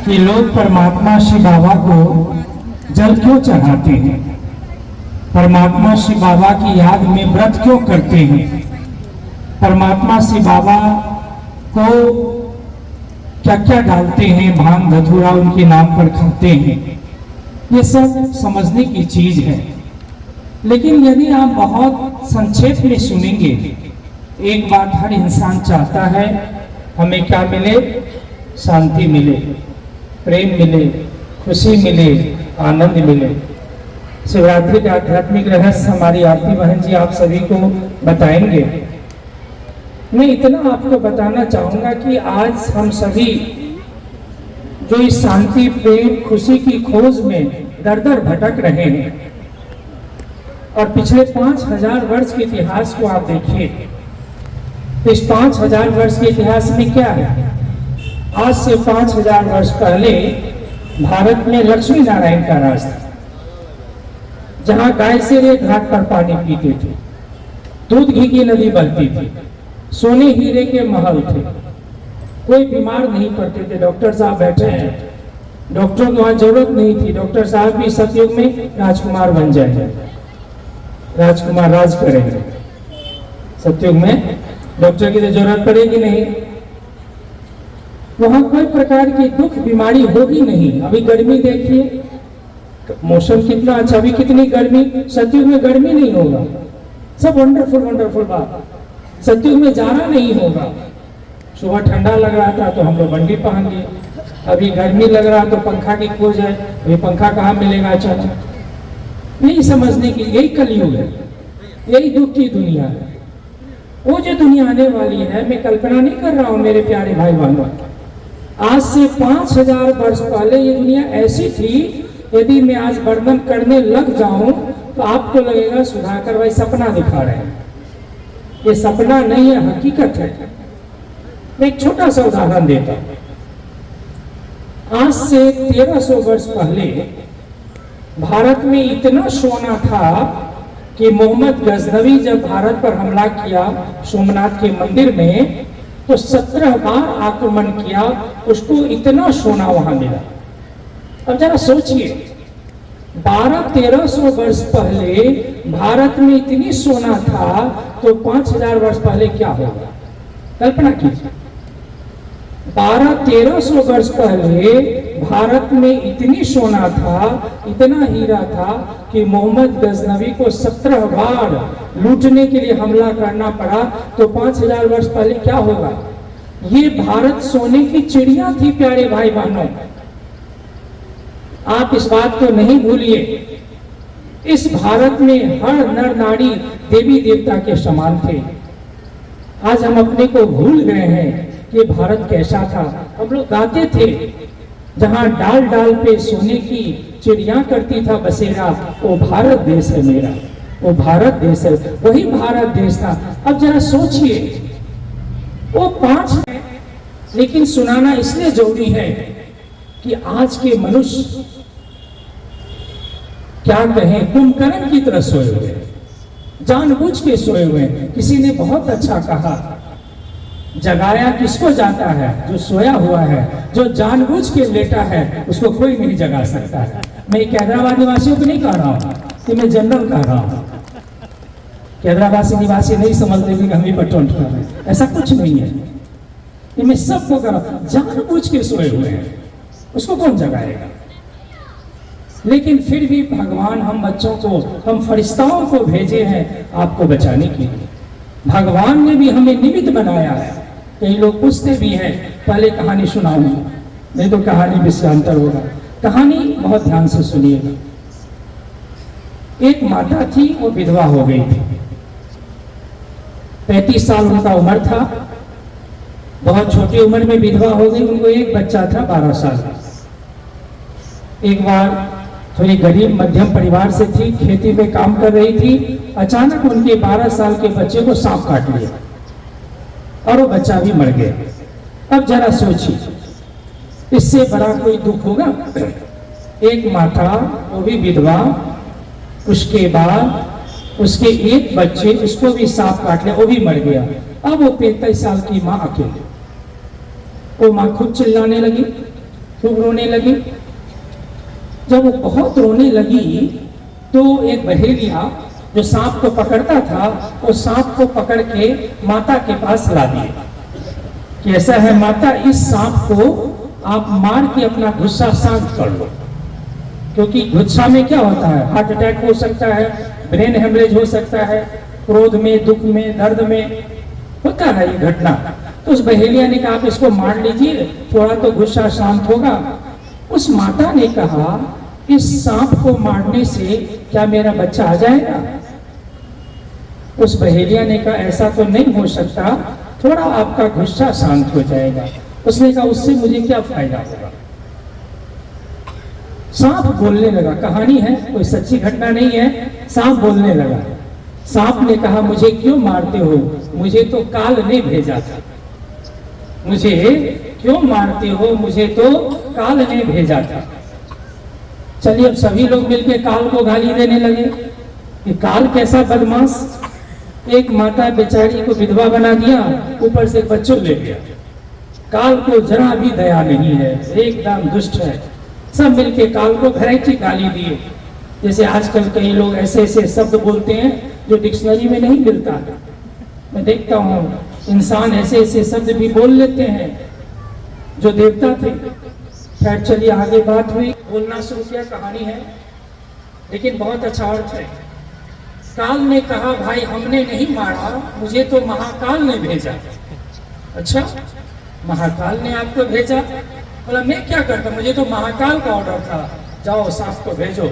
कि लोग परमात्मा शिव बाबा को जल क्यों चढ़ाते हैं, परमात्मा शिव बाबा की याद में व्रत क्यों करते हैं, परमात्मा शिव बाबा को क्या क्या डालते हैं, भांग धतूरा उनके नाम पर खाते हैं। ये सब समझने की चीज है। लेकिन यदि आप बहुत संक्षेप में सुनेंगे, एक बात हर इंसान चाहता है, हमें क्या मिले, शांति मिले, प्रेम मिले, खुशी मिले, आनंद मिले। शिवरात्रि का आध्यात्मिक रहस्य हमारी आरती बहन जी आप सभी को बताएंगे। मैं इतना आपको बताना चाहूंगा कि आज हम सभी जो इस शांति, प्रेम, खुशी की खोज में दर दर भटक रहे हैं, और पिछले 5000 वर्ष के इतिहास को आप देखिए, तो इस 5000 वर्ष के इतिहास में क्या है। आज से 5000 वर्ष पहले भारत में लक्ष्मी नारायण का राज था, जहां गाय से घाट पर पानी पीते थे, दूध घी की नदी बहती थी, सोने हीरे के महल थे, कोई बीमार नहीं पड़ते थे। डॉक्टर साहब बैठे हैं, डॉक्टरों की वहां जरूरत नहीं थी। डॉक्टर साहब भी सतयुग में राजकुमार बन जाएंगे, राजकुमार राज करेंगे। सतयुग में डॉक्टर की तो जरूरत पड़ेगी नहीं, वहां कोई प्रकार की दुख बीमारी होगी नहीं। अभी गर्मी देखिए, मौसम कितना अच्छा, अभी कितनी गर्मी, सतयुग में गर्मी नहीं होगा, सब वंडरफुल वंडरफुल बात। सतयुग में जाना नहीं होगा। सुबह ठंडा लग रहा था तो हम लोग बंडी पहन लिए, अभी गर्मी लग रहा तो पंखा की खोज है, ये पंखा कहाँ मिलेगा। अच्छा, नहीं समझने की, यही कलयुग है, यही दुख की दुनिया है। वो जो दुनिया आने वाली है, मैं कल्पना नहीं कर रहा हूं मेरे प्यारे भाई बहनों। आज से 5000 वर्ष पहले ये दुनिया ऐसी थी, यदि मैं आज वर्णन करने लग जाऊं तो आपको लगेगा सुधाकर भाई सपना दिखा रहे हैं। ये सपना नहीं है, हकीकत है। मैं एक छोटा सा उदाहरण देता हूं। आज से 1300 वर्ष पहले भारत में इतना सोना था कि मोहम्मद गजनवी जब भारत पर हमला किया सोमनाथ के मंदिर में, तो 17 बार आक्रमण किया, उसको इतना सोना वहां मिला। अब जरा सोचिए, 1200-1300 वर्ष पहले भारत में इतनी सोना था, तो 5000 वर्ष पहले क्या होगा, कल्पना कीजिए। 1200-1300 वर्ष पहले भारत में इतनी सोना था, इतना हीरा था कि मोहम्मद गजनवी को 17 बार लूटने के लिए हमला करना पड़ा। तो 5000 वर्ष पहले क्या होगा। ये भारत सोने की चिड़िया थी प्यारे भाई बहनों, आप इस बात को नहीं भूलिए। इस भारत में हर नर नारी देवी देवता के समान थे। आज हम अपने को भूल गए हैं कि भारत कैसा था। हम लोग गाते थे, जहां डाल डाल पे सोने की चिड़िया करती था बसेरा, वो भारत देश है मेरा, वो भारत देश है, वही भारत देश था। अब जरा सोचिए, वो 5 है, लेकिन सुनाना इसलिए जरूरी है कि आज के मनुष्य क्या कहें, कुंभकर्ण की तरह सोए हुए, जानबूझ के सोए हुए। किसी ने बहुत अच्छा कहा, जगाया किसको जाता है, जो सोया हुआ है, जो जानबूझ के लेटा है उसको कोई नहीं जगा सकता है। मैं हैदराबाद निवासियों को नहीं कह रहा हूं कि मैं जनरल कह रहा हूं। हैदराबाद निवासी नहीं समझते कि हम ही पर टोंट कर रहे हैं, ऐसा कुछ नहीं है। ये मैं सबको कह रहा हूं, जानबूझ के सोए हुए हैं, उसको कौन जगाएगा। लेकिन फिर भी भगवान हम बच्चों को, हम फरिश्ताओं को भेजे हैं आपको बचाने के लिए। भगवान ने भी हमें निमित्त बनाया है। कई लोग पूछते भी हैं, पहले कहानी सुनाऊंगा, नहीं तो कहानी विषयांतर होगा। कहानी बहुत ध्यान से सुनिएगा। एक माता थी, वो विधवा हो गई थी, 35 साल उनका उम्र था, बहुत छोटी उम्र में विधवा हो गई। उनको एक बच्चा था 12 साल का। एक बार थोड़ी गरीब मध्यम परिवार से थी, खेती में काम कर रही थी, अचानक उनके 12 साल के बच्चे को सांप काट लिया और वो बच्चा भी मर गया। अब जरा सोचिए, इससे बड़ा कोई दुख होगा। एक माता, वो भी विधवा, उसके बाद उसके एक बच्चे, उसको भी सांप काट लिया, वो भी मर गया। अब वो 35 साल की माँ अकेले। वो माँ खुद चिल्लाने लगी खूब रोने लगी। जब वो बहुत रोने लगी तो एक बहेलिया जो सांप को पकड़ता था, वो सांप को पकड़ के माता के पास ला दिए कि ऐसा है माता, इस सांप को आप मार के अपना गुस्सा शांत कर लो, क्योंकि गुस्सा में क्या होता है, हार्ट अटैक हो सकता है, ब्रेन हेमरेज हो सकता है, क्रोध में, दुख में, दर्द में होता है ये घटना। तो उस बहेलिया ने कहा आप इसको मार लीजिए, थोड़ा तो गुस्सा शांत होगा। उस माता ने कहा इस सांप को मारने से क्या मेरा बच्चा आ जाएगा? उस बहेलिया ने कहा ऐसा तो नहीं हो सकता, थोड़ा आपका गुस्सा शांत हो जाएगा। उसने कहा उससे मुझे क्या फायदा होगा? सांप बोलने लगा, कहानी है, कोई सच्ची घटना नहीं है। सांप बोलने लगा। सांप ने कहा मुझे क्यों मारते हो, मुझे तो काल ने भेजा था। मुझे क्यों मारते हो, मुझे तो काल ने भेजा था। चलिए अब सभी लोग मिलकर काल को गाली देने लगे कि काल कैसा बदमाश, एक माता बेचारी को विधवा बना दिया, ऊपर से बच्चों ले गया। काल को जरा भी दया नहीं है, एकदम दुष्ट है। सब मिलके काल को वैरायटी गाली दिए। जैसे आजकल कई लोग ऐसे ऐसे शब्द बोलते हैं जो डिक्शनरी में नहीं मिलता। मैं देखता हूँ इंसान ऐसे ऐसे शब्द भी बोल लेते हैं जो देवता थे। खैर चलिए आगे बात हुई, बोलना शुरू किया, कहानी है लेकिन बहुत अच्छा अर्थ है। काल ने कहा भाई हमने नहीं मारा, मुझे तो महाकाल ने भेजा। अच्छा, महाकाल ने आपको भेजा? बोला मैं क्या करता, मुझे तो महाकाल का ऑर्डर था, जाओ सांप को भेजो।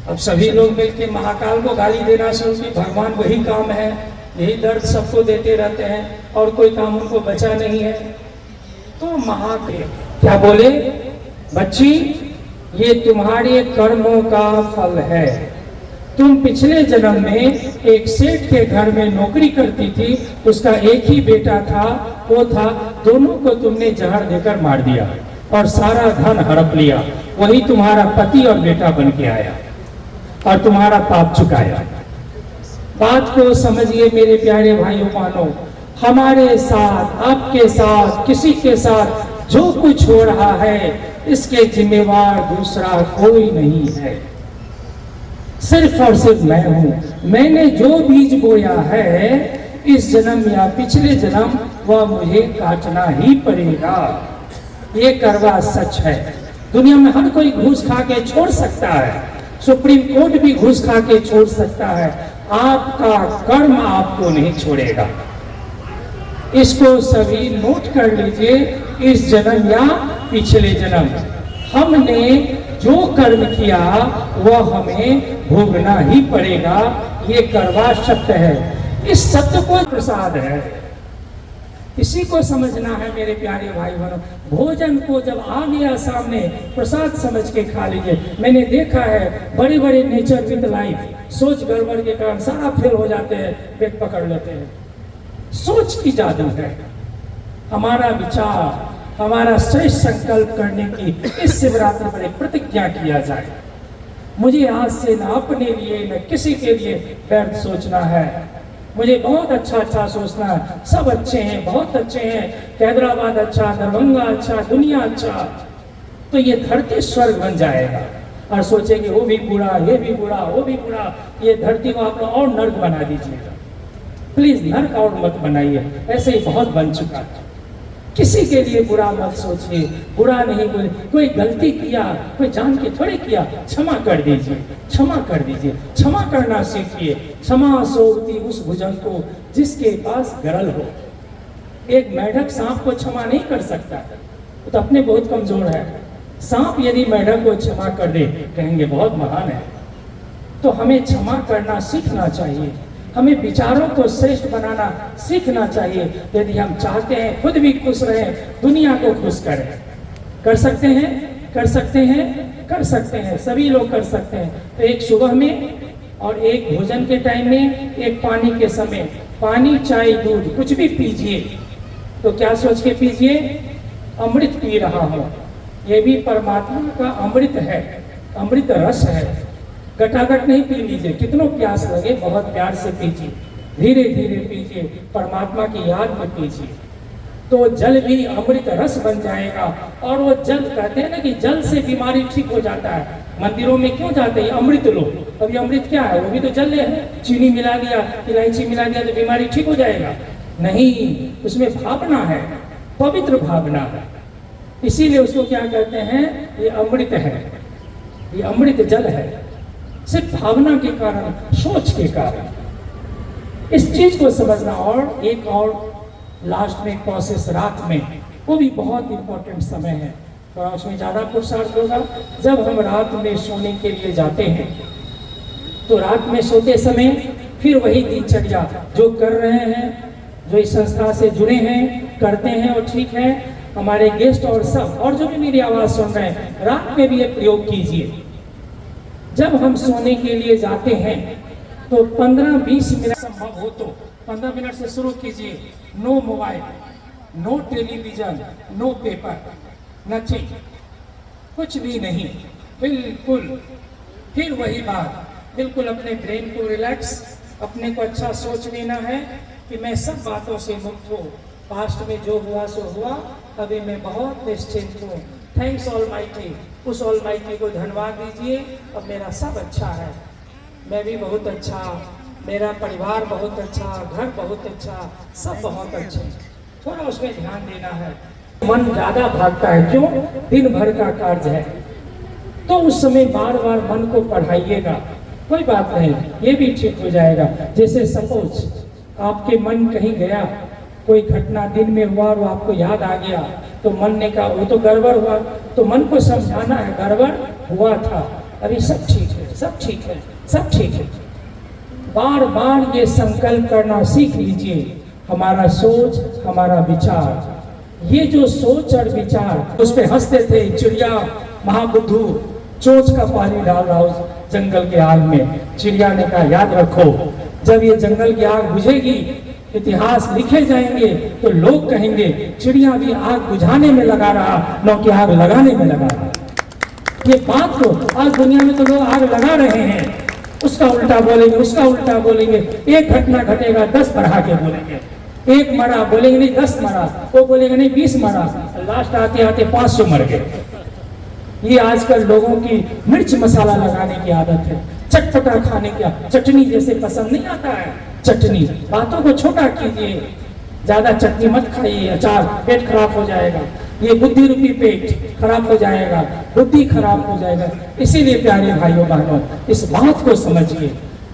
अब सभी लोग मिलकर महाकाल को गाली देना शुरू की। भगवान वही काम है, यही दर्द सबको देते रहते हैं और कोई काम उनको बचा नहीं है। तो महादेव क्या बोले, बच्ची ये तुम्हारे कर्मों का फल है। तुम पिछले जन्म में एक सेठ के घर में नौकरी करती थी, उसका एक ही बेटा था, वो था, दोनों को तुमने जहर देकर मार दिया और सारा धन हड़प लिया। वही तुम्हारा पति और बेटा बन के आया और तुम्हारा पाप चुकाया। बात को समझिए मेरे प्यारे भाइयों बहनों, हमारे साथ, आपके साथ, किसी के साथ जो कुछ हो रहा है इसके जिम्मेवार दूसरा कोई नहीं है, सिर्फ और सिर्फ मैं हूं। मैंने जो बीज बोया है इस जन्म या पिछले जन्म वह मुझे काटना ही पड़ेगा। ये करवा सच है। दुनिया में हर कोई घूस खा के छोड़ सकता है, सुप्रीम कोर्ट भी घूस खा के छोड़ सकता है, आपका कर्म आपको नहीं छोड़ेगा। इसको सभी नोट कर लीजिए। इस जन्म या पिछले जन्म हमने जो कर्म किया वह हमें भोगना ही पड़ेगा। ये करवा शब्द है, इस शब्द को प्रसाद है, इसी को समझना है मेरे प्यारे भाई बहनों। भोजन को जब आ गया सामने प्रसाद समझ के खा लीजिए। मैंने देखा है बड़े बड़े नेचर विद लाइफ सोच गड़बड़ के कारण सारा फेल हो जाते हैं, पेट पकड़ लेते हैं। सोच की जादू है। हमारा विचार, हमारा श्रेष्ठ संकल्प करने की इस शिवरात्रि पर एक प्रतिज्ञा किया जाए। मुझे आज से न अपने लिए न किसी के लिए व्यर्थ सोचना है। मुझे बहुत अच्छा सोचना है। सब अच्छे हैं, बहुत अच्छे हैं, हैदराबाद अच्छा, दरभंगा अच्छा, दुनिया अच्छा, तो ये धरती स्वर्ग बन जाएगा। और सोचेंगे वो भी बुरा, ये भी बुरा, वो भी बुरा, ये धरती को आप और नर्क बना दीजिएगा। प्लीज नर्क और मत बनाइए, ऐसे ही बहुत बन चुका है। किसी के लिए बुरा मत सोचिए, बुरा नहीं बोले। कोई गलती किया, कोई जान के थोड़े किया, क्षमा कर दीजिए, क्षमा कर दीजिए, क्षमा करना सीखिए। क्षमा सोती उस भुजंग को जिसके पास गरल हो। एक मेढक सांप को क्षमा नहीं कर सकता, वो तो अपने बहुत कमजोर है। सांप यदि मेढक को क्षमा कर दे कहेंगे बहुत महान है। तो हमें क्षमा करना सीखना चाहिए, हमें विचारों को श्रेष्ठ बनाना सीखना चाहिए। यदि हम चाहते हैं खुद भी खुश रहें, दुनिया को खुश करें। कर सकते हैं, कर सकते हैं, कर सकते हैं, सभी लोग कर सकते हैं। तो एक सुबह में और एक भोजन के टाइम में, एक पानी के समय, पानी, चाय, दूध कुछ भी पीजिए तो क्या सोच के पीजिए, अमृत पी रहा हूं। ये भी परमात्मा का अमृत है, अमृत रस है। गटागट नहीं पी लीजिए, कितनों प्यास लगे बहुत प्यार से पीजिए, धीरे धीरे पीजिए, परमात्मा की याद में पीजिए। तो जल भी अमृत रस बन जाएगा। और वो जल कहते हैं ना कि जल से बीमारी ठीक हो जाता है। मंदिरों में क्यों जाते हैं? अमृत लो। अभी अमृत क्या है? वो भी तो जल है। चीनी मिला दिया, इलायची मिला दिया तो बीमारी ठीक हो जाएगा? नहीं, उसमें भावना है, पवित्र भावना है। इसीलिए उसको क्या कहते हैं? ये अमृत है, ये अमृत जल है। सिर्फ भावना के कारण, सोच के कारण इस चीज को समझना। और एक और लास्ट में प्रोसेस रात में, वो भी बहुत इंपॉर्टेंट समय है, थोड़ा उसमें ज़्यादा पुरुषार्थ होगा। जब हम रात में सोने के लिए जाते हैं तो रात में सोते समय फिर वही दिनचर्या जो कर रहे हैं, जो इस संस्था से जुड़े हैं, करते हैं और ठीक है। हमारे गेस्ट और सब और जो भी मेरी आवाज़ सुन रहे हैं, रात में भी ये प्रयोग कीजिए। जब हम सोने के लिए जाते हैं तो 15-20 मिनट संभव हो तो 15 मिनट से शुरू कीजिए। No mobile, no television, no paper, nothing, कुछ भी नहीं, बिल्कुल। फिर वही बात, बिल्कुल अपने ब्रेन को रिलैक्स, अपने को अच्छा सोच लेना है कि मैं सब बातों से मुक्त हूँ। पास्ट में जो हुआ सो हुआ, अभी मैं बहुत निश्चिंत हूँ। Thanks almighty. उस ऑलमाइटी को धन्यवाद दीजिए। अब मेरा सब अच्छा है, मैं भी बहुत अच्छा, मेरा परिवार बहुत अच्छा, घर बहुत अच्छा, सब बहुत अच्छे। थोड़ा उसमें ध्यान देना है। मन ज़्यादा भागता है, क्यों? दिन भर का कार्य है, तो उस समय बार बार मन को पढ़ाइएगा। कोई बात नहीं, ये भी ठीक हो जाएगा। जैसे सपोज आपके मन कहीं गया, कोई घटना दिन में हुआ और आपको याद आ गया, तो मन ने कहा वो तो गड़बड़ हुआ, तो मन को समझाना है गड़बड़ हुआ था, अभी सब ठीक है, सब ठीक है, सब ठीक है। बार बार ये संकल्प करना सीख लीजिए। हमारा सोच, हमारा विचार, ये जो सोच और विचार, उस पे हंसते थे चिड़िया महाबुद्धू, चोंच का पानी डाल रहा उस जंगल के आग में। चिड़िया ने कहा याद रखो, जब ये जंगल की आग बुझेगी, इतिहास लिखे जाएंगे, तो लोग कहेंगे चिड़िया भी आग बुझाने में लगा रहा, न कि आग लगाने में लगा रहा। ये बात को आज दुनिया में तो लोग आग लगा रहे हैं, उसका उल्टा बोलेंगे, उसका उल्टा बोलेंगे। एक घटना घटेगा 10 बढ़ा के बोलेंगे, एक मरा बोलेंगे नहीं 10 मरा, वो बोलेंगे नहीं 20 मरा, लास्ट आते आते 500 मर गए। ये आजकल लोगों की मिर्च मसाला लगाने की आदत है, चटपटा खाने की, चटनी जैसे पसंद नहीं आता है चटनी। बातों को छोटा कीजिए, ज्यादा चटनी मत खाइए, अचार, पेट खराब हो जाएगा। ये बुद्धि रूपी पेट खराब हो जाएगा, बुद्धि खराब हो जाएगा। इसीलिए प्यारे भाइयों बहनों, इस बात को समझिए,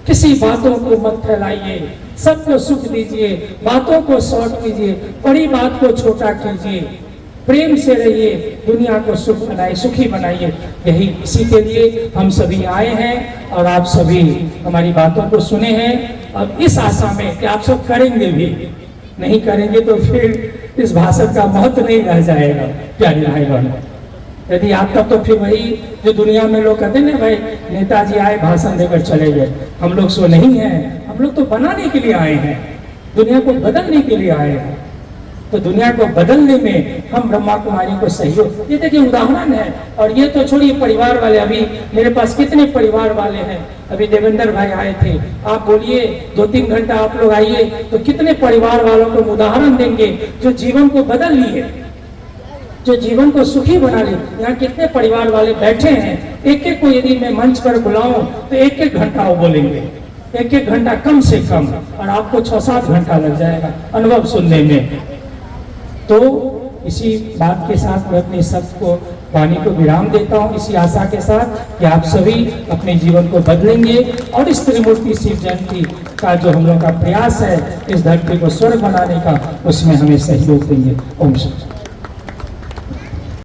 किसी बातों को मत फैलाइए, सबको सुख दीजिए, बातों को शॉर्ट कीजिए, बड़ी बात को छोटा कीजिए, प्रेम से रहिए, दुनिया को सुख बनाइए, सुखी बनाइए। यही इसी के लिए हम सभी आए हैं और आप सभी हमारी बातों को सुने हैं। अब इस आशा में कि आप सब करेंगे भी, नहीं करेंगे तो फिर इस भाषण का महत्व नहीं रह जाएगा। प्यारे भाई बहनों, यदि आप तब तो फिर वही जो दुनिया में लोग कहते हैं ना, भाई नेताजी आए भाषण देकर चले गए, हम लोग सो नहीं हैं। हम लोग तो बनाने के लिए आए हैं, दुनिया को बदलने के लिए आए हैं। तो दुनिया को बदलने में हम ब्रह्मा कुमारी को सहयोग, ये देखिए उदाहरण है। और ये तो छोड़िए परिवार वाले, अभी मेरे पास कितने परिवार वाले हैं। अभी देवेंद्र भाई आए थे, आप बोलिए 2-3 घंटा आप लोग आइए तो कितने परिवार वालों को उदाहरण देंगे जो जीवन को बदल लिए, जो जीवन को सुखी बना ले। यहाँ कितने परिवार वाले बैठे हैं, एक एक को यदि मैं मंच पर बुलाऊं तो 1-1 घंटा वो बोलेंगे, 1-1 घंटा कम से कम, और आपको 6-7 घंटा लग जाएगा अनुभव सुनने में। तो इसी बात के साथ मैं अपने शब्द को, वाणी को विराम देता हूँ, इसी आशा के साथ कि आप सभी अपने जीवन को बदलेंगे और इस त्रिमूर्ति शिव जयंती का जो हम लोग का प्रयास है इस धरती को स्वर्ग बनाने का, उसमें हमें सहयोग देंगे। ओम शांति।